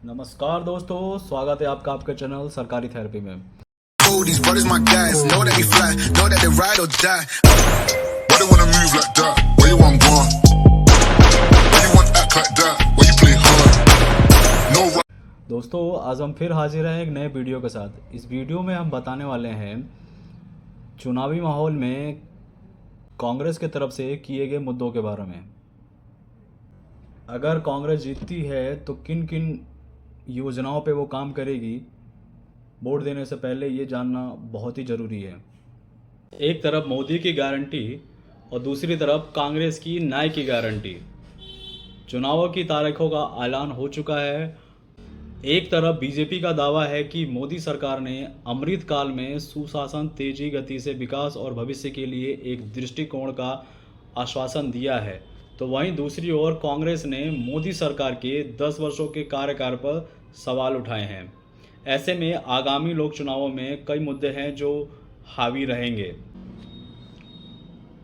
नमस्कार दोस्तों, स्वागत है आपका आपके चैनल सरकारी थेरेपी में। Oh, these brothers my guys. Know that we fly, know that they ride or die. Why they wanna move like that? Where you want gone? Why you want act like that? Why you play hard? No right. दोस्तों, आज हम फिर हाजिर हैं एक नए video के साथ। इस वीडियो में हम बताने वाले हैं चुनावी माहौल में कांग्रेस की तरफ से किए गए मुद्दों के बारे में। अगर कांग्रेस जीतती है तो किन किन योजनाओं पे वो काम करेगी, वोट देने से पहले ये जानना बहुत ही ज़रूरी है। एक तरफ मोदी की गारंटी और दूसरी तरफ कांग्रेस की न्याय की गारंटी। चुनावों की तारीखों का ऐलान हो चुका है। एक तरफ बीजेपी का दावा है कि मोदी सरकार ने अमृत काल में सुशासन, तेजी गति से विकास और भविष्य के लिए एक दृष्टिकोण का आश्वासन दिया है, तो वहीं दूसरी ओर कांग्रेस ने मोदी सरकार के 10 वर्षों के कार्यकाल पर सवाल उठाए हैं। ऐसे में आगामी लोक चुनावों में कई मुद्दे हैं जो हावी रहेंगे।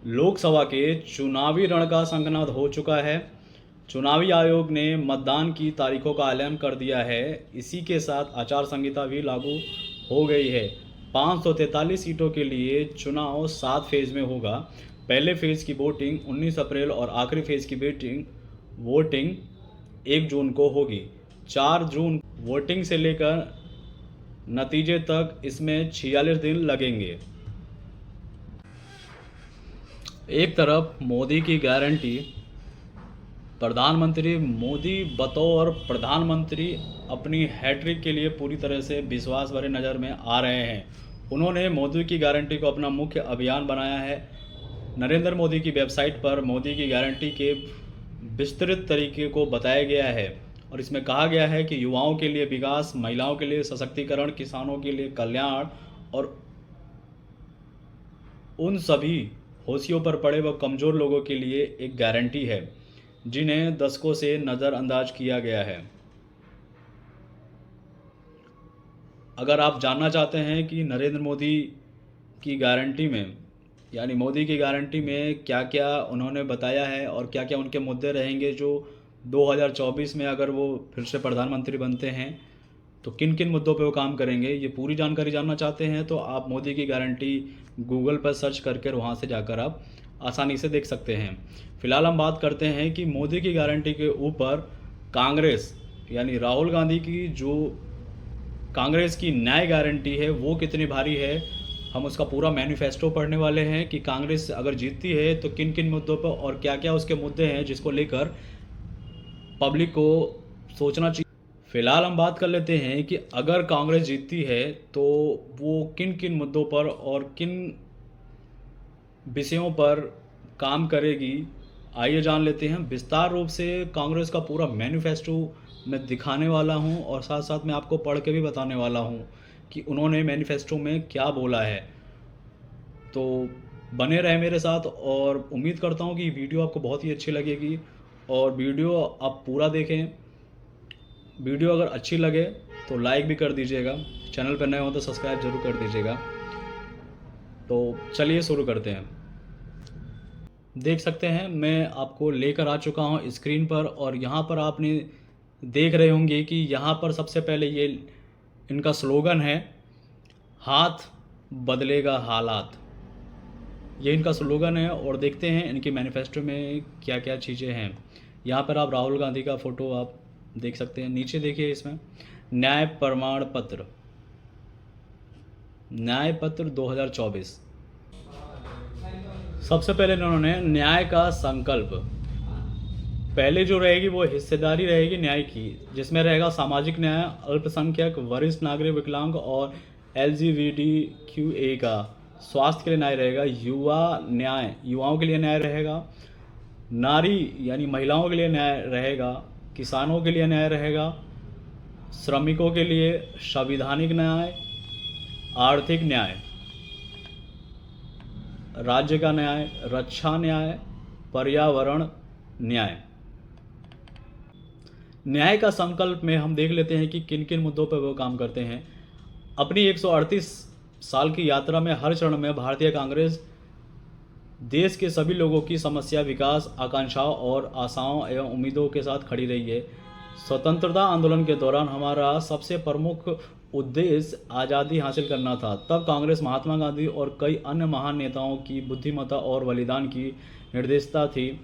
लोकसभा के चुनावी रण का संगनाद हो चुका है। चुनावी आयोग ने मतदान की तारीखों का ऐलान कर दिया है। इसी के साथ आचार संहिता भी लागू हो गई है। 543 सीटों के लिए चुनाव 7 फेज में होगा। पहले फेज की वोटिंग 19 अप्रैल और आखिरी फेज की वोटिंग 1 जून को होगी। 4 जून वोटिंग से लेकर नतीजे तक इसमें 46 दिन लगेंगे। एक तरफ मोदी की गारंटी। प्रधानमंत्री मोदी बतौर प्रधानमंत्री अपनी हैट्रिक के लिए पूरी तरह से विश्वास भरे नज़र में आ रहे हैं। उन्होंने मोदी की गारंटी को अपना मुख्य अभियान बनाया है। नरेंद्र मोदी की वेबसाइट पर मोदी की गारंटी के विस्तृत तरीके को बताया गया है और इसमें कहा गया है कि युवाओं के लिए विकास, महिलाओं के लिए सशक्तिकरण, किसानों के लिए कल्याण और उन सभी होशियों पर पड़े व कमज़ोर लोगों के लिए एक गारंटी है जिन्हें दशकों से नज़रअंदाज किया गया है। अगर आप जानना चाहते हैं कि नरेंद्र मोदी की गारंटी में यानी मोदी की गारंटी में क्या क्या उन्होंने बताया है और क्या क्या उनके मुद्दे रहेंगे जो 2024 में अगर वो फिर से प्रधानमंत्री बनते हैं तो किन किन मुद्दों पे वो काम करेंगे, ये पूरी जानकारी जानना चाहते हैं तो आप मोदी की गारंटी गूगल पर सर्च करके वहाँ से जाकर आप आसानी से देख सकते हैं। फिलहाल हम बात करते हैं कि मोदी की गारंटी के ऊपर कांग्रेस यानी राहुल गांधी की जो कांग्रेस की न्याय गारंटी है वो कितनी भारी है। हम उसका पूरा मैनिफेस्टो पढ़ने वाले हैं कि कांग्रेस अगर जीतती है तो किन किन मुद्दों पर और क्या क्या उसके मुद्दे हैं जिसको लेकर पब्लिक को सोचना चाहिए। फिलहाल हम बात कर लेते हैं कि अगर कांग्रेस जीतती है तो वो किन किन मुद्दों पर और किन विषयों पर काम करेगी। आइए जान लेते हैं विस्तार रूप से। कांग्रेस का पूरा मैनिफेस्टो मैं दिखाने वाला हूं और साथ साथ मैं आपको पढ़ के भी बताने वाला हूं कि उन्होंने मैनिफेस्टो में क्या बोला है। तो बने रहे मेरे साथ और उम्मीद करता हूं कि वीडियो आपको बहुत ही अच्छी लगेगी और वीडियो आप पूरा देखें। वीडियो अगर अच्छी लगे तो लाइक भी कर दीजिएगा, चैनल पर नए हो तो सब्सक्राइब जरूर कर दीजिएगा। तो चलिए शुरू करते हैं। देख सकते हैं मैं आपको लेकर आ चुका हूं स्क्रीन पर और यहाँ पर आपने देख रहे होंगे कि यहाँ पर सबसे पहले ये इनका स्लोगन है, हाथ बदलेगा हालात। ये इनका स्लोगन है और देखते हैं इनके मैनिफेस्टो में क्या क्या चीज़ें हैं। यहाँ पर आप राहुल गांधी का फ़ोटो आप देख सकते हैं। नीचे देखिए इसमें न्याय प्रमाण पत्र, न्याय पत्र 2024। सबसे पहले इन्होंने न्याय का संकल्प, पहले जो रहेगी वो हिस्सेदारी रहेगी न्याय की, जिसमें रहेगा सामाजिक न्याय, अल्पसंख्यक, वरिष्ठ नागरिक, विकलांग और LGBTQA का। स्वास्थ्य के लिए न्याय रहेगा, युवा न्याय, युवाओं के लिए न्याय रहेगा, नारी यानी महिलाओं के लिए न्याय रहेगा, किसानों के लिए न्याय रहेगा, श्रमिकों के लिए संवैधानिक न्याय, आर्थिक न्याय, राज्य का न्याय, रक्षा न्याय, पर्यावरण न्याय। न्याय का संकल्प में हम देख लेते हैं कि किन किन मुद्दों पर वो काम करते हैं। अपनी 138 साल की यात्रा में हर चरण में भारतीय कांग्रेस देश के सभी लोगों की समस्या, विकास, आकांक्षाओं और आशाओं एवं उम्मीदों के साथ खड़ी रही है। स्वतंत्रता आंदोलन के दौरान हमारा सबसे प्रमुख उद्देश्य आज़ादी हासिल करना था। तब कांग्रेस महात्मा गांधी और कई अन्य महान नेताओं की बुद्धिमत्ता और बलिदान की निर्देशता थी।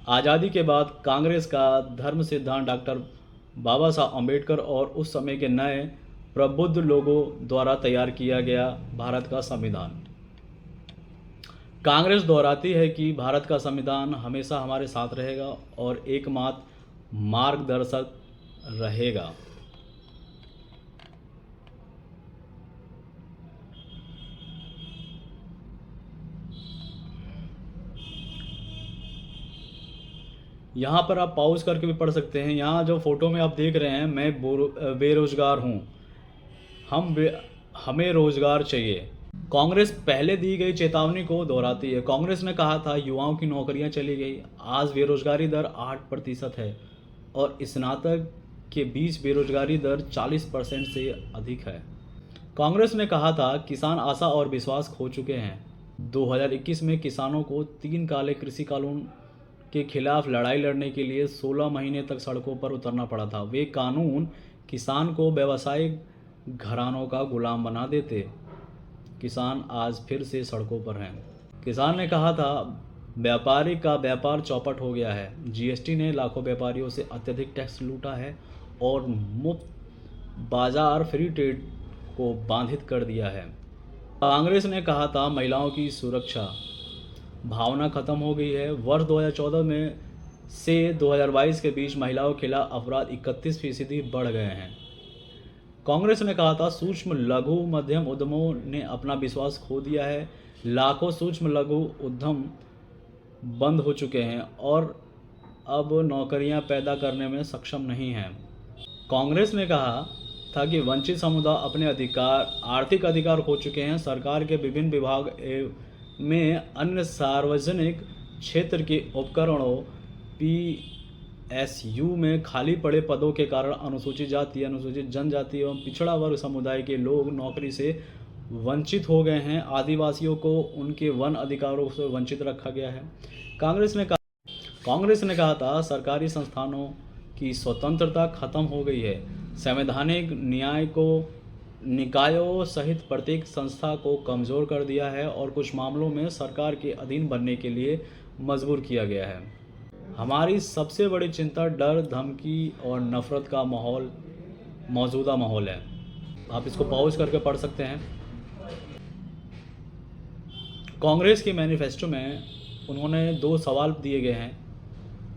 आज़ादी के बाद कांग्रेस का धर्म सिद्धांत डॉक्टर बाबा साहब अम्बेडकर और उस समय के नए प्रबुद्ध लोगों द्वारा तैयार किया गया भारत का संविधान। कांग्रेस दोहराती है कि भारत का संविधान हमेशा हमारे साथ रहेगा और एकमात्र मार्गदर्शक रहेगा। यहाँ पर आप पॉज करके भी पढ़ सकते हैं। यहाँ जो फोटो में आप देख रहे हैं, मैं बेरोजगार हूँ, हमें रोजगार चाहिए। कांग्रेस पहले दी गई चेतावनी को दोहराती है। कांग्रेस ने कहा था युवाओं की नौकरियां चली गई। आज बेरोजगारी दर 8% है और स्नातक के बीच बेरोजगारी दर 40% से अधिक है। कांग्रेस ने कहा था किसान आशा और विश्वास खो चुके हैं। 2021 में किसानों को 3 काले कृषि कानून के खिलाफ लड़ाई लड़ने के लिए 16 महीने तक सड़कों पर उतरना पड़ा था। वे कानून किसान को व्यावसायिक घरानों का गुलाम बना देते। किसान आज फिर से सड़कों पर हैं। किसान ने कहा था व्यापारी का व्यापार चौपट हो गया है। जीएसटी ने लाखों व्यापारियों से अत्यधिक टैक्स लूटा है और मुफ्त बाजार फ्री ट्रेड को बाधित कर दिया है। कांग्रेस ने कहा था महिलाओं की सुरक्षा भावना खत्म हो गई है। वर्ष 2014 में से 2022 के बीच महिलाओं के खिलाफ अपराध 31% बढ़ गए हैं। कांग्रेस ने कहा था सूक्ष्म लघु मध्यम उद्यमों ने अपना विश्वास खो दिया है। लाखों सूक्ष्म लघु उद्यम बंद हो चुके हैं और अब नौकरियां पैदा करने में सक्षम नहीं हैं। कांग्रेस ने कहा था कि वंचित समुदाय अपने आर्थिक अधिकार खो चुके हैं। सरकार के विभिन्न विभाग में अन्य सार्वजनिक क्षेत्र के उपकरणों PSU में खाली पड़े पदों के कारण अनुसूचित जाति, अनुसूचित जनजाति एवं पिछड़ा वर्ग समुदाय के लोग नौकरी से वंचित हो गए हैं। आदिवासियों को उनके वन अधिकारों से वंचित रखा गया है। कांग्रेस ने कहा था सरकारी संस्थानों की स्वतंत्रता खत्म हो गई है। संवैधानिक न्याय को निकायों सहित प्रत्येक संस्था को कमज़ोर कर दिया है और कुछ मामलों में सरकार के अधीन बनने के लिए मजबूर किया गया है। हमारी सबसे बड़ी चिंता डर, धमकी और नफरत का मौजूदा माहौल है। आप इसको पॉज करके पढ़ सकते हैं। कांग्रेस के मैनिफेस्टो में उन्होंने 2 सवाल दिए गए हैं।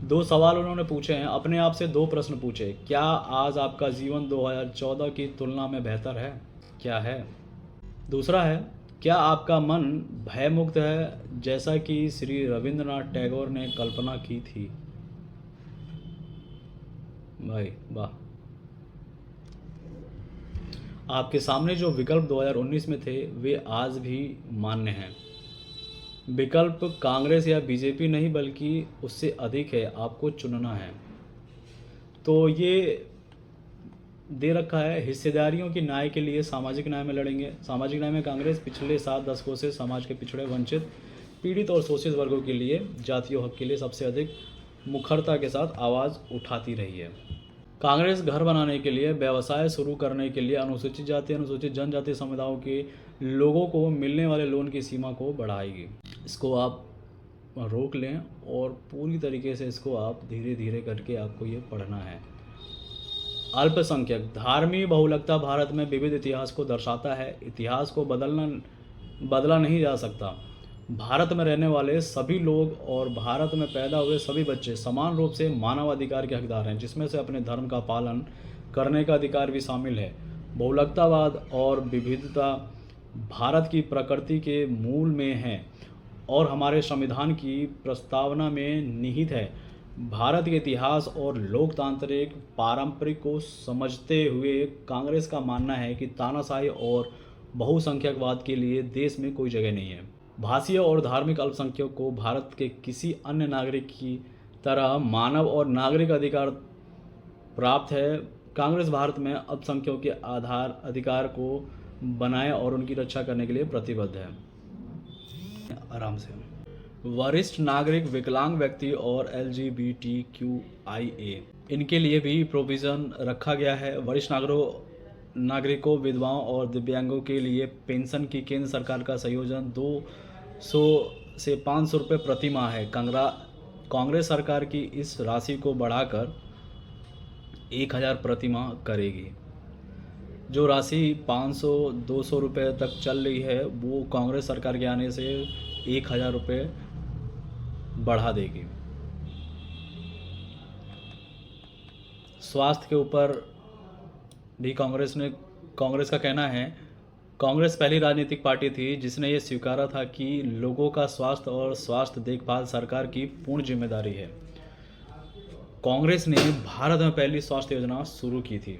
2 सवाल उन्होंने पूछे हैं। अपने आप से 2 प्रश्न पूछे। क्या आज आपका जीवन 2014 की तुलना में बेहतर है? क्या है? दूसरा है क्या आपका मन भयमुक्त है जैसा कि श्री रविंद्रनाथ टैगोर ने कल्पना की थी? भाई वाह। आपके सामने जो विकल्प 2019 में थे वे आज भी मान्य हैं। विकल्प कांग्रेस या बीजेपी नहीं बल्कि उससे अधिक है। आपको चुनना है। तो ये दे रखा है हिस्सेदारियों की न्याय के लिए सामाजिक न्याय में लड़ेंगे। सामाजिक न्याय में कांग्रेस पिछले 7 दशकों से समाज के पिछड़े, वंचित, पीड़ित और शोषित वर्गों के लिए, जातीय हक के लिए सबसे अधिक मुखरता के साथ आवाज़ उठाती रही है। कांग्रेस घर बनाने के लिए, व्यवसाय शुरू करने के लिए अनुसूचित जाति, अनुसूचित जनजाति समुदायों के लोगों को मिलने वाले लोन की सीमा को बढ़ाएगी। इसको आप रोक लें और पूरी तरीके से इसको आप धीरे धीरे करके आपको ये पढ़ना है। अल्पसंख्यक धार्मिक बहुलकता भारत में विविध इतिहास को दर्शाता है। इतिहास को बदला नहीं जा सकता। भारत में रहने वाले सभी लोग और भारत में पैदा हुए सभी बच्चे समान रूप से मानव अधिकार के हकदार हैं, जिसमें से अपने धर्म का पालन करने का अधिकार भी शामिल है। बहुलकतावाद और विविधता भारत की प्रकृति के मूल में है और हमारे संविधान की प्रस्तावना में निहित है। भारत के इतिहास और लोकतांत्रिक पारंपरिक को समझते हुए कांग्रेस का मानना है कि तानाशाही और बहुसंख्यकवाद के लिए देश में कोई जगह नहीं है। भाषीय और धार्मिक अल्पसंख्यकों को भारत के किसी अन्य नागरिक की तरह मानव और नागरिक अधिकार प्राप्त है। कांग्रेस भारत में अल्पसंख्यकों के अधिकार को बनाए और उनकी रक्षा करने के लिए प्रतिबद्ध है। आराम से। वरिष्ठ नागरिक, विकलांग व्यक्ति और LGBTQIA इनके लिए भी प्रोविज़न रखा गया है। वरिष्ठ नागरिकों, विधवाओं और दिव्यांगों के लिए पेंशन की केंद्र सरकार का संयोजन 200 से 500 रुपये प्रति माह है। कांग्रेस सरकार की इस राशि को बढ़ाकर 1000 प्रति माह करेगी। जो राशि 500-200 रुपये तक चल रही है वो कांग्रेस सरकार के आने से 1000 रुपये बढ़ा देगी। स्वास्थ्य के ऊपर भी कांग्रेस का कहना है, कांग्रेस पहली राजनीतिक पार्टी थी जिसने ये स्वीकारा था कि लोगों का स्वास्थ्य और स्वास्थ्य देखभाल सरकार की पूर्ण जिम्मेदारी है। कांग्रेस ने भारत में पहली स्वास्थ्य योजना शुरू की थी।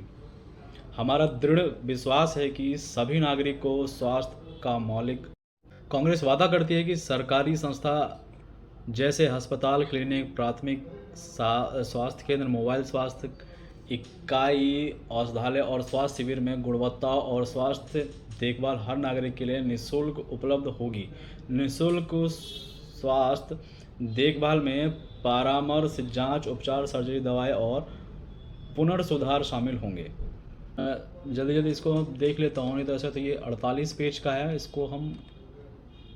हमारा दृढ़ विश्वास है कि सभी नागरिक को स्वास्थ्य का मौलिक। कांग्रेस वादा करती है कि सरकारी संस्था जैसे अस्पताल, क्लिनिक, प्राथमिक स्वास्थ्य केंद्र, मोबाइल स्वास्थ्य इकाई, औषधालय और स्वास्थ्य शिविर में गुणवत्ता और स्वास्थ्य देखभाल हर नागरिक के लिए निःशुल्क उपलब्ध होगी। निःशुल्क स्वास्थ्य देखभाल में परामर्श, जांच, उपचार, सर्जरी, दवाएं और पुनर्सुधार शामिल होंगे। जल्दी इसको देख लेता हूँ, नहीं तो ऐसा तो ये 48 पेज का है, इसको हम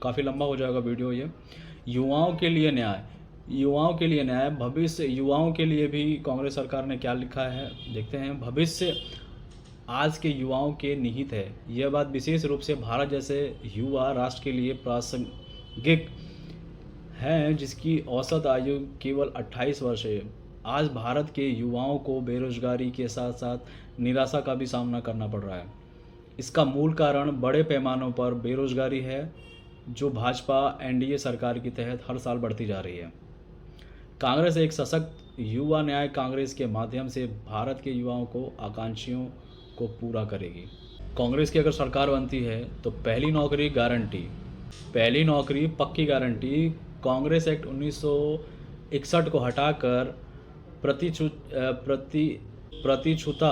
काफ़ी लंबा हो जाएगा वीडियो ये। युवाओं के लिए न्याय, भविष्य। युवाओं के लिए भी कांग्रेस सरकार ने क्या लिखा है देखते हैं। भविष्य आज के युवाओं के निहित है। यह बात विशेष रूप से भारत जैसे युवा राष्ट्र के लिए प्रासंगिक है जिसकी औसत आयु केवल 28 वर्ष है। आज भारत के युवाओं को बेरोजगारी के साथ साथ निराशा का भी सामना करना पड़ रहा है। इसका मूल कारण बड़े पैमानों पर बेरोजगारी है जो भाजपा एनडीए सरकार के तहत हर साल बढ़ती जा रही है। कांग्रेस एक सशक्त युवा न्याय कांग्रेस के माध्यम से भारत के युवाओं को आकांक्षियों को पूरा करेगी। कांग्रेस की अगर सरकार बनती है तो पहली नौकरी पक्की गारंटी। कांग्रेस एक्ट 1961 को हटाकर प्रतिछूता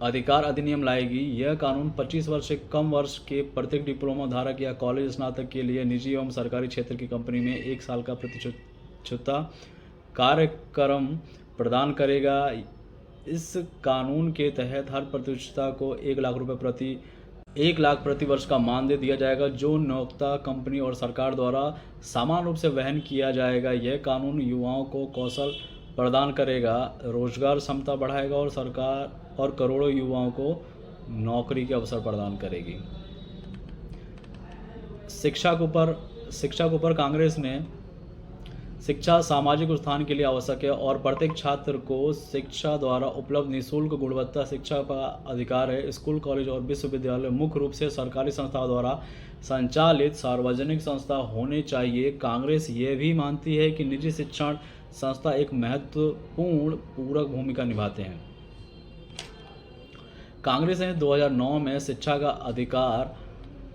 अधिकार अधिनियम लाएगी। यह कानून 25 वर्ष से कम वर्ष के प्रत्येक डिप्लोमा धारक या कॉलेज स्नातक के लिए निजी एवं सरकारी क्षेत्र की कंपनी में 1 साल का प्रतिछूता कार्यक्रम प्रदान करेगा। इस कानून के तहत हर प्रतिछूता को 1 लाख प्रति वर्ष का मानदेय दिया जाएगा जो नियोक्ता, कंपनी और सरकार द्वारा समान रूप से वहन किया जाएगा। यह कानून युवाओं को कौशल प्रदान करेगा, रोजगार क्षमता बढ़ाएगा और सरकार और करोड़ों युवाओं को नौकरी के अवसर प्रदान करेगी। शिक्षा के ऊपर कांग्रेस ने शिक्षा सामाजिक उत्थान के लिए आवश्यक है और प्रत्येक छात्र को शिक्षा द्वारा उपलब्ध निःशुल्क गुणवत्ता शिक्षा का अधिकार है। स्कूल, कॉलेज और विश्वविद्यालय मुख्य रूप से सरकारी संस्थाओं द्वारा संचालित सार्वजनिक संस्था होने चाहिए। कांग्रेस ये भी मानती है कि निजी शिक्षण संस्था एक महत्वपूर्ण पूरक भूमिका निभाते हैं। कांग्रेस ने 2009 में शिक्षा का अधिकार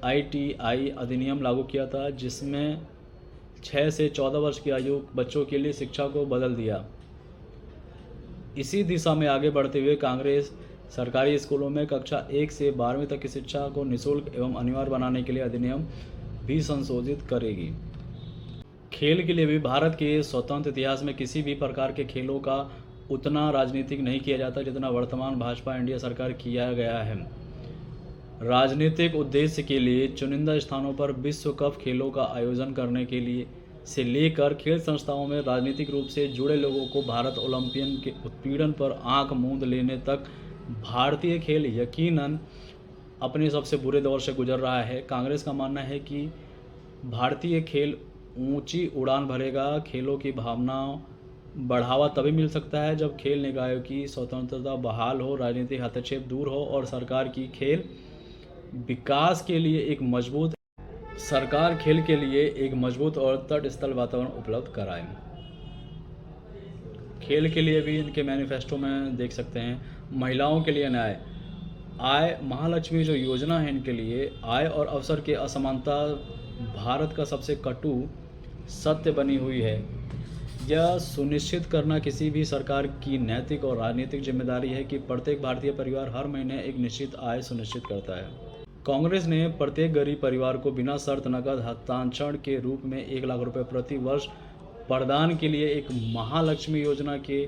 ITI अधिनियम लागू किया था जिसमें 6 से 14 वर्ष की आयु बच्चों के लिए शिक्षा को बदल दिया। इसी दिशा में आगे बढ़ते हुए कांग्रेस सरकारी स्कूलों में कक्षा 1 से 12वीं तक की शिक्षा को निःशुल्क एवं अनिवार्य बनाने के लिए अधिनियम भी संशोधित करेगी। खेल के लिए भी भारत के स्वतंत्र इतिहास में किसी भी प्रकार के खेलों का उतना राजनीतिक नहीं किया जाता जितना वर्तमान भाजपा एनडीए सरकार किया गया है। राजनीतिक उद्देश्य के लिए चुनिंदा स्थानों पर विश्व कप खेलों का आयोजन करने के लिए से लेकर खेल संस्थाओं में राजनीतिक रूप से जुड़े लोगों को भारत ओलंपियन के उत्पीड़न पर आंख मूंद लेने तक भारतीय खेल यकीनन अपने सबसे बुरे दौर से गुजर रहा है। कांग्रेस का मानना है कि भारतीय खेल ऊंची उड़ान भरेगा। खेलों की भावना बढ़ावा तभी मिल सकता है जब खेल निकायों की स्वतंत्रता बहाल हो, राजनीतिक हस्तक्षेप दूर हो और सरकार खेल के लिए एक मजबूत और तटस्थल वातावरण उपलब्ध कराएं। खेल के लिए भी इनके मैनिफेस्टो में देख सकते हैं। महिलाओं के लिए न्याय, आय महालक्ष्मी जो योजना है इनके लिए आय और अवसर की असमानता भारत का सबसे कटु सत्य बनी हुई है। यह सुनिश्चित करना किसी भी सरकार की नैतिक और राजनीतिक जिम्मेदारी है कि प्रत्येक भारतीय परिवार हर महीने एक निश्चित आय सुनिश्चित करता है। कांग्रेस ने प्रत्येक गरीब परिवार को बिना शर्त नकद हस्तांतरण के रूप में 1 लाख रुपए प्रति वर्ष प्रदान के लिए एक महालक्ष्मी योजना के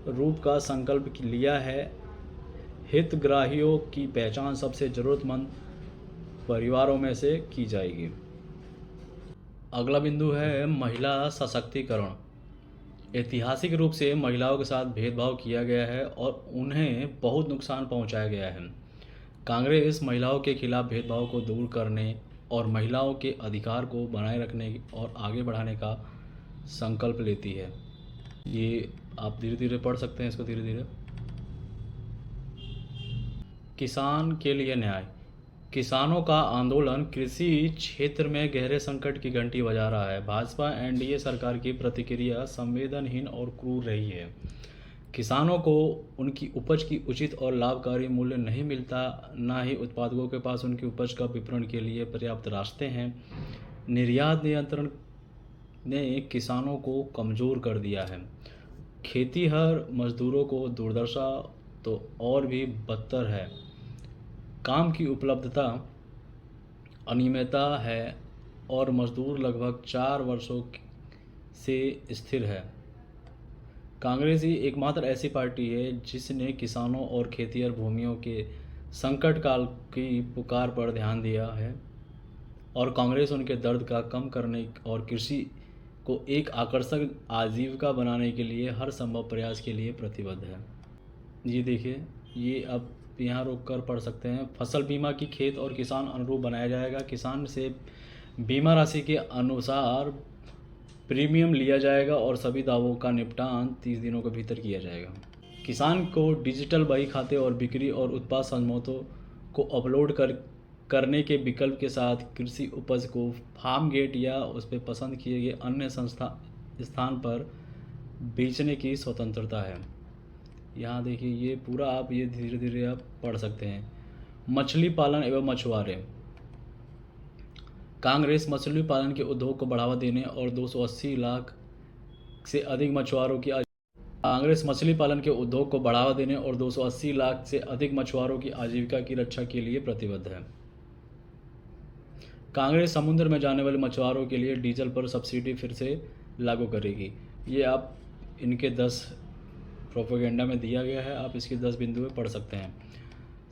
रूप का संकल्प लिया है। हितग्राहियों की पहचान सबसे ज़रूरतमंद परिवारों में से की जाएगी। अगला बिंदु है महिला सशक्तिकरण। ऐतिहासिक रूप से महिलाओं के साथ भेदभाव किया गया है और उन्हें बहुत नुकसान पहुंचाया गया है। कांग्रेस महिलाओं के खिलाफ भेदभाव को दूर करने और महिलाओं के अधिकार को बनाए रखने और आगे बढ़ाने का संकल्प लेती है। ये आप धीरे धीरे पढ़ सकते हैं इसको धीरे धीरे। किसान के लिए न्याय। किसानों का आंदोलन कृषि क्षेत्र में गहरे संकट की घंटी बजा रहा है। भाजपा एनडीए सरकार की प्रतिक्रिया संवेदनहीन और क्रूर रही है। किसानों को उनकी उपज की उचित और लाभकारी मूल्य नहीं मिलता, ना ही उत्पादकों के पास उनकी उपज का विपणन के लिए पर्याप्त रास्ते हैं। निर्यात नियंत्रण ने किसानों को कमज़ोर कर दिया है। खेतीहर मजदूरों को दुर्दशा तो और भी बदतर है। काम की उपलब्धता अनियमितता है और मजदूर लगभग 4 वर्षों से स्थिर है। कांग्रेस ही एकमात्र ऐसी पार्टी है जिसने किसानों और खेतिहर भूमियों के संकट काल की पुकार पर ध्यान दिया है और कांग्रेस उनके दर्द का कम करने और कृषि को एक आकर्षक आजीविका बनाने के लिए हर संभव प्रयास के लिए प्रतिबद्ध है। ये देखिए, ये अब यहाँ रोक कर पढ़ सकते हैं। फसल बीमा की खेत और किसान अनुरूप बनाया जाएगा। किसान से बीमा राशि के अनुसार प्रीमियम लिया जाएगा और सभी दावों का निपटान 30 दिनों के भीतर किया जाएगा। किसान को डिजिटल बही खाते और बिक्री और उत्पाद समझौतों को अपलोड करने के विकल्प के साथ कृषि उपज को फार्म गेट या उस पर पसंद किए गए अन्य स्थान पर बेचने की स्वतंत्रता है। यहाँ देखिए, ये पूरा आप ये धीरे धीरे आप पढ़ सकते हैं। मछली पालन एवं मछुआरे। कांग्रेस मछली पालन के उद्योग को बढ़ावा देने और 280 लाख से अधिक मछुआरों की आजीविका की रक्षा के लिए प्रतिबद्ध है। कांग्रेस समुद्र में जाने वाले मछुआरों के लिए डीजल पर सब्सिडी फिर से लागू करेगी। ये आप इनके 10 प्रोपेगेंडा में दिया गया है, आप इसके 10 बिंदु में पढ़ सकते हैं।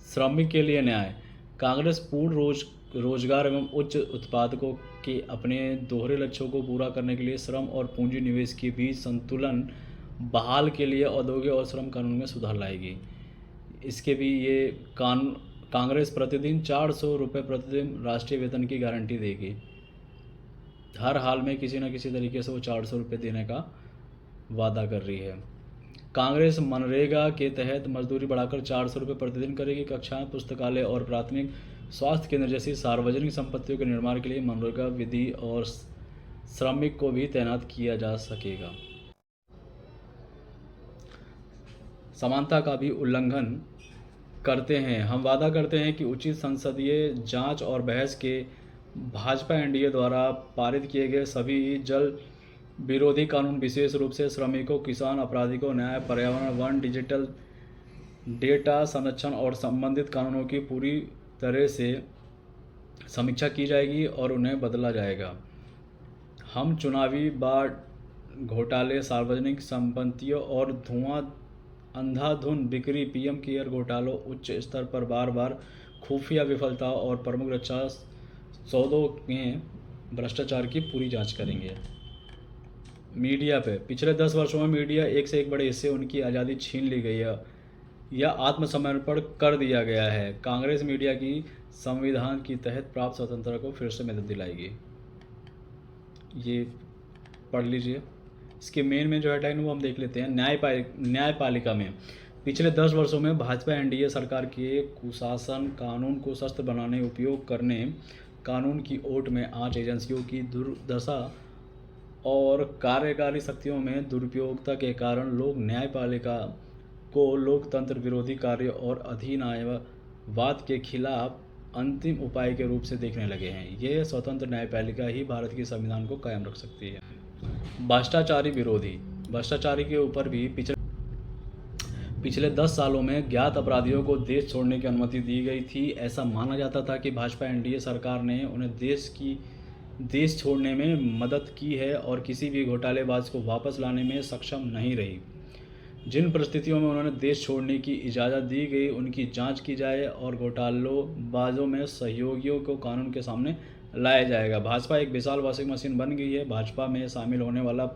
श्रमिक के लिए न्याय। कांग्रेस पूर्ण रोजगार एवं उच्च उत्पादकों के अपने दोहरे लक्ष्यों को पूरा करने के लिए श्रम और पूंजी निवेश के बीच संतुलन बहाल के लिए औद्योगिक और श्रम कानून में सुधार लाएगी। इसके भी ये कांग्रेस प्रतिदिन 400 रुपये प्रतिदिन राष्ट्रीय वेतन की गारंटी देगी। हर हाल में किसी न किसी तरीके से वो 400 रुपये देने का वादा कर रही है। कांग्रेस मनरेगा के तहत मजदूरी बढ़ाकर 400 रुपये प्रतिदिन करेगी। कक्षाएं, पुस्तकालय और प्राथमिक स्वास्थ्य केंद्र जैसी सार्वजनिक संपत्तियों के निर्माण के लिए मनरेगा विधि और श्रमिक को भी तैनात किया जा सकेगा। समानता का भी उल्लंघन करते हैं। हम वादा करते हैं कि उचित संसदीय जांच और बहस के भाजपा एनडीए द्वारा पारित किए गए सभी जल विरोधी कानून, विशेष रूप से श्रमिकों, किसान, आपराधिकों, न्याय, पर्यावरण, वन, डिजिटल डेटा संरक्षण और संबंधित कानूनों की पूरी तरह से समीक्षा की जाएगी और उन्हें बदला जाएगा। हम चुनावी बांड घोटाले, सार्वजनिक संपत्तियों और अंधाधुन बिक्री, पीएम केयर घोटालों, उच्च स्तर पर बार बार खुफिया विफलता और प्रमुख रक्षा सौदों में भ्रष्टाचार की पूरी जांच करेंगे। मीडिया पे पिछले 10 वर्षों में मीडिया एक से एक बड़े हिस्से उनकी आज़ादी छीन ली गई है या आत्मसमर्पण कर दिया गया है। कांग्रेस मीडिया की संविधान की तहत प्राप्त स्वतंत्रता को फिर से मदद दिलाएगी। ये पढ़ लीजिए। इसके मेन में जो हेडलाइन वो हम देख लेते हैं। न्यायपालिका में पिछले 10 वर्षों में भाजपा एनडीए सरकार के कुशासन, कानून को शस्त्र बनाने, उपयोग करने, कानून की ओट में आंच, एजेंसियों की दुर्दशा और कार्यकारी शक्तियों में दुरुपयोगता के कारण लोग न्यायपालिका को लोकतंत्र विरोधी कार्य और अधिनायकवाद के खिलाफ अंतिम उपाय के रूप से देखने लगे हैं। यह स्वतंत्र न्यायपालिका ही भारत के संविधान को कायम रख सकती है। भ्रष्टाचारी विरोधी। भ्रष्टाचारी के ऊपर भी पिछले 10 सालों में ज्ञात अपराधियों को देश छोड़ने की अनुमति दी गई थी। ऐसा माना जाता था कि भाजपा एनडीए सरकार ने उन्हें देश छोड़ने में मदद की है और किसी भी घोटालेबाज को वापस लाने में सक्षम नहीं रही। जिन परिस्थितियों में उन्होंने देश छोड़ने की इजाज़त दी गई उनकी जांच की जाए और घोटालोबाजों में सहयोगियों को कानून के सामने लाया जाएगा। भाजपा एक विशाल वॉशिंग मशीन बन गई है। भाजपा में शामिल होने वाला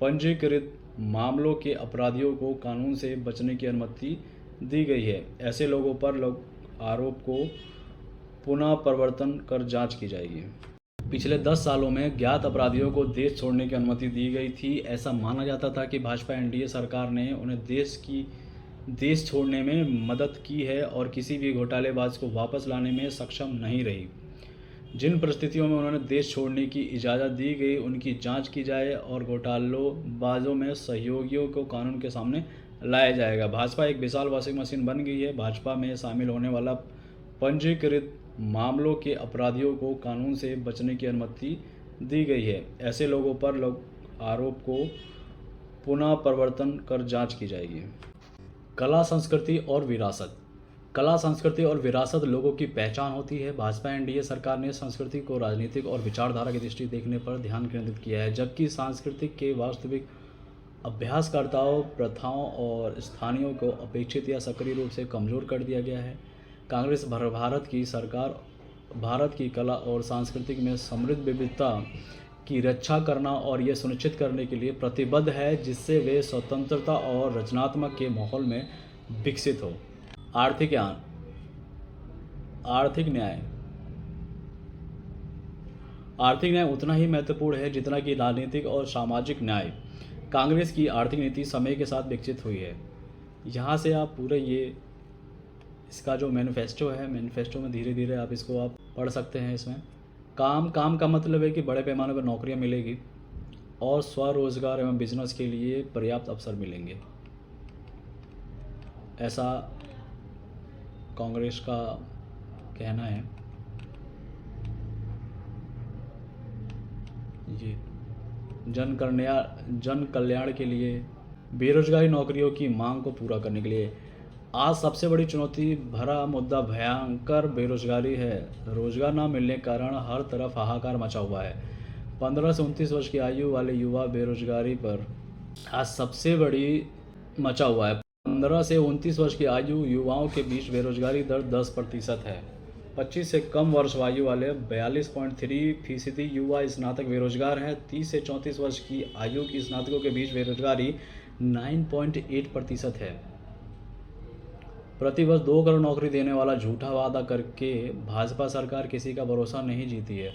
पंजीकृत मामलों के अपराधियों को कानून से बचने की अनुमति दी गई है। ऐसे लोगों पर आरोप को पुनः प्रवर्तन कर जांच की जाएगी। पिछले 10 सालों में ज्ञात अपराधियों को देश छोड़ने की अनुमति दी गई थी। ऐसा माना जाता था कि भाजपा एनडीए सरकार ने उन्हें देश छोड़ने में मदद की है और किसी भी घोटालेबाज को वापस लाने में सक्षम नहीं रही। जिन परिस्थितियों में उन्होंने देश छोड़ने की इजाज़त दी गई उनकी जांच की जाए और घोटालोबाजों में सहयोगियों को कानून के सामने लाया जाएगा। भाजपा एक विशाल वॉशिंग मशीन बन गई है। भाजपा में शामिल होने वाला पंजीकृत मामलों के अपराधियों को कानून से बचने की अनुमति दी गई है। ऐसे लोगों पर आरोप को पुनः प्रवर्तन कर जांच की जाएगी। कला, संस्कृति और विरासत। कला, संस्कृति और विरासत लोगों की पहचान होती है। भाजपा एनडीए सरकार ने संस्कृति को राजनीतिक और विचारधारा की दृष्टि देखने पर ध्यान केंद्रित किया है, जबकि सांस्कृतिक के वास्तविक अभ्यासकर्ताओं, प्रथाओं और स्थानीयों को अपेक्षित या सक्रिय रूप से कमज़ोर कर दिया गया है। कांग्रेस भारत की सरकार भारत की कला और सांस्कृतिक में समृद्ध विविधता की रक्षा करना और ये सुनिश्चित करने के लिए प्रतिबद्ध है जिससे वे स्वतंत्रता और रचनात्मक के माहौल में विकसित हो। आर्थिक न्याय। आर्थिक न्याय उतना ही महत्वपूर्ण है जितना कि राजनीतिक और सामाजिक न्याय। कांग्रेस की आर्थिक नीति समय के साथ विकसित हुई है। यहाँ से आप पूरे इसका जो मैनिफेस्टो है, मैनिफेस्टो में धीरे धीरे आप इसको आप पढ़ सकते हैं। इसमें काम का मतलब है कि बड़े पैमाने पर नौकरियां मिलेगी और स्वरोजगार एवं बिजनेस के लिए पर्याप्त अवसर मिलेंगे, ऐसा कांग्रेस का कहना है। ये जन कल्याण के लिए, बेरोजगारी नौकरियों की मांग को पूरा करने के लिए आज सबसे बड़ी चुनौती भरा मुद्दा भयंकर बेरोजगारी है। रोजगार न मिलने के कारण हर तरफ हाहाकार मचा हुआ है। 15 से 29 वर्ष की आयु वाले युवा बेरोजगारी पर आज सबसे बड़ी मचा हुआ है। 15 से 29 वर्ष की आयु युवाओं के बीच बेरोजगारी दर 10% है। 25 से कम वर्ष आयु वाले 42.3% युवा स्नातक बेरोजगार हैं। 30 से 34 वर्ष की आयु की स्नातकों के बीच बेरोजगारी 9.8% है। प्रतिवर्ष 2 करोड़ नौकरी देने वाला झूठा वादा करके भाजपा सरकार किसी का भरोसा नहीं जीती है।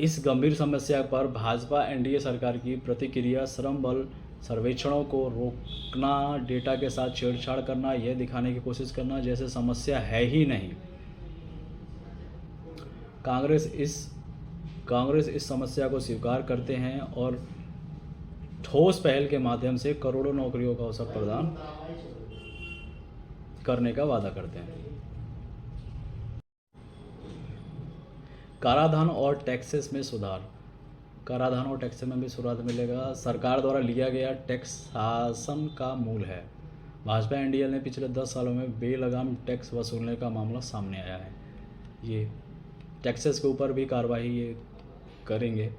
इस गंभीर समस्या पर भाजपा एनडीए सरकार की प्रतिक्रिया श्रम बल सर्वेक्षणों को रोकना, डेटा के साथ छेड़छाड़ करना, यह दिखाने की कोशिश करना जैसे समस्या है ही नहीं। कांग्रेस इस समस्या को स्वीकार करते हैं और ठोस पहल के माध्यम से करोड़ों नौकरियों का अवसर प्रदान करने का वादा करते हैं। कराधान और टैक्सेस में सुधार। कराधान और टैक्स में भी सुधार मिलेगा। सरकार द्वारा लिया गया टैक्स शासन का मूल है। भाजपा एनडीए ने पिछले 10 सालों में बेलगाम टैक्स वसूलने का मामला सामने आया है। ये टैक्सेस के ऊपर भी कार्रवाई ये करेंगे।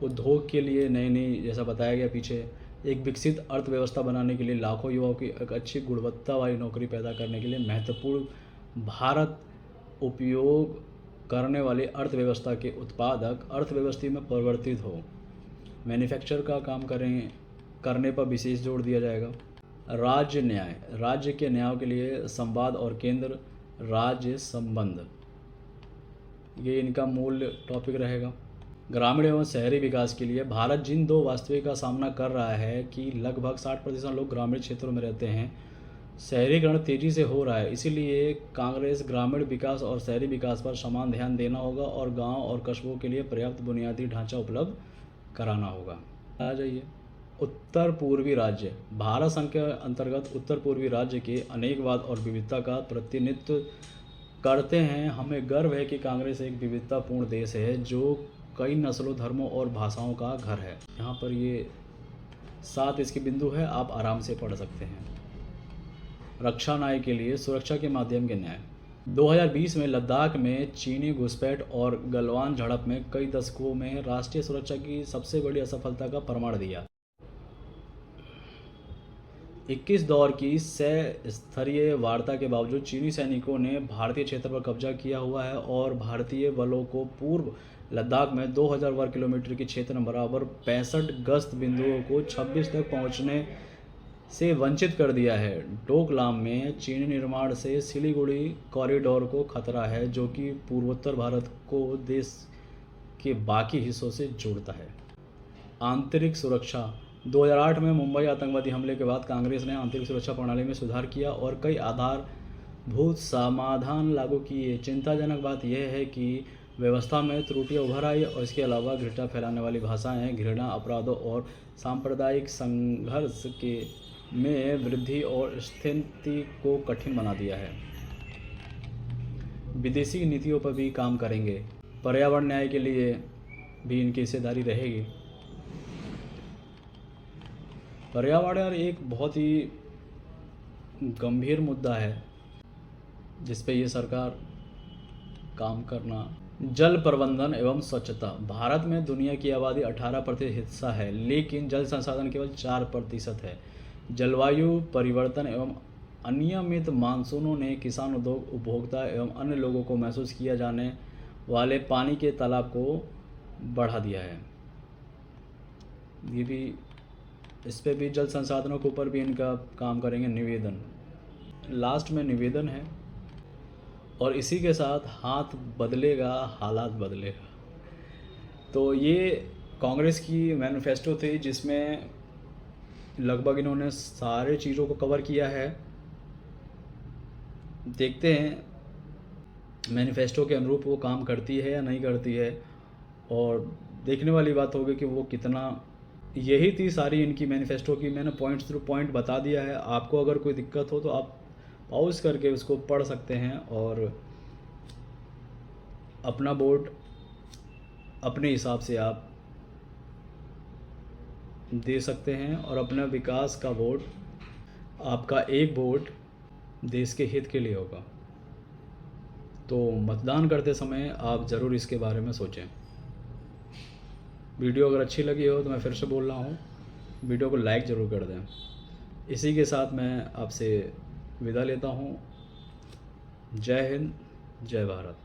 उद्योग के लिए नई जैसा बताया गया पीछे, एक विकसित अर्थव्यवस्था बनाने के लिए लाखों युवाओं की एक अच्छी गुणवत्ता वाली नौकरी पैदा करने के लिए महत्वपूर्ण भारत उपयोग करने वाली अर्थव्यवस्था के उत्पादक अर्थव्यवस्था में परिवर्तित हो। मैन्युफैक्चर का काम करने पर विशेष जोर दिया जाएगा। राज्य न्याय। राज्य के न्याय के लिए संवाद और केंद्र राज्य संबंध, ये इनका मूल टॉपिक रहेगा। ग्रामीण एवं शहरी विकास के लिए भारत जिन 2 वास्तविकता का सामना कर रहा है कि लगभग 60% लोग ग्रामीण क्षेत्रों में रहते हैं, शहरीकरण तेज़ी से हो रहा है। इसीलिए कांग्रेस ग्रामीण विकास और शहरी विकास पर समान ध्यान देना होगा और गांव और कस्बों के लिए पर्याप्त बुनियादी ढांचा उपलब्ध कराना होगा। आ जाइए, उत्तर पूर्वी राज्य। भारत संघ के अंतर्गत उत्तर पूर्वी राज्य के अनेकवाद और विविधता का प्रतिनिधित्व करते हैं। हमें गर्व है कि कांग्रेस एक विविधतापूर्ण देश है जो कई नस्लों, धर्मों और भाषाओं का घर है। यहाँ पर ये 7 इसके बिंदु है, आप आराम से पढ़ सकते हैं। रक्षा न्याय के लिए सुरक्षा के माध्यम के न्याय। 2020 में लद्दाख में चीनी घुसपैठ और गलवान झड़प में कई दशकों में राष्ट्रीय सुरक्षा की सबसे बड़ी असफलता का प्रमाण दिया। 21 दौर की स्तरीय वार्ता के बावजूद चीनी सैनिकों ने भारतीय क्षेत्र पर कब्जा किया हुआ है और भारतीय बलों को पूर्व लद्दाख में 2000 वर्ग किलोमीटर के क्षेत्र में बराबर 65 गश्त बिंदुओं को 26 तक पहुंचने से वंचित कर दिया है। डोकलाम में चीनी निर्माण से सिलीगुड़ी कॉरिडोर को खतरा है, जो कि पूर्वोत्तर भारत को देश के बाकी हिस्सों से जोड़ता है। आंतरिक सुरक्षा 2008 में मुंबई आतंकवादी हमले के बाद कांग्रेस ने आंतरिक सुरक्षा प्रणाली में सुधार किया और कई आधारभूत समाधान लागू किए। चिंताजनक बात यह है कि व्यवस्था में त्रुटियां उभर आई और इसके अलावा घृणा फैलाने वाली भाषाएं, घृणा अपराधों और सांप्रदायिक संघर्ष में वृद्धि और स्थिति को कठिन बना दिया है। विदेशी नीतियों पर भी काम करेंगे। पर्यावरण न्याय के लिए भी इनकी हिस्सेदारी रहेगी। पर्यावरण एक बहुत ही गंभीर मुद्दा है जिस पे ये सरकार काम करना। जल प्रबंधन एवं स्वच्छता। भारत में दुनिया की आबादी 18% हिस्सा है, लेकिन जल संसाधन केवल 4% है। जलवायु परिवर्तन एवं अनियमित मानसूनों ने किसान, उद्योग, उपभोक्ता एवं अन्य लोगों को महसूस किया जाने वाले पानी के तालाब को बढ़ा दिया है। ये भी इस पे भी जल संसाधनों के ऊपर भी इनका काम करेंगे। निवेदन, लास्ट में निवेदन है और इसी के साथ हाथ बदलेगा, हालात बदलेगा। तो ये कांग्रेस की मैनिफेस्टो थी जिसमें लगभग इन्होंने सारे चीज़ों को कवर किया है। देखते हैं मैनिफेस्टो के अनुरूप वो काम करती है या नहीं करती है, और देखने वाली बात होगी कि वो कितना। यही थी सारी इनकी मैनिफेस्टो की, मैंने पॉइंट्स थ्रू पॉइंट बता दिया है। आपको अगर कोई दिक्कत हो तो आप पॉज करके उसको पढ़ सकते हैं और अपना वोट अपने हिसाब से आप दे सकते हैं और अपने विकास का वोट, आपका एक वोट देश के हित के लिए होगा। तो मतदान करते समय आप ज़रूर इसके बारे में सोचें। वीडियो अगर अच्छी लगी हो तो मैं फिर से बोल रहा हूँ, वीडियो को लाइक ज़रूर कर दें। इसी के साथ मैं आपसे विदा लेता हूँ। जय हिंद, जय भारत।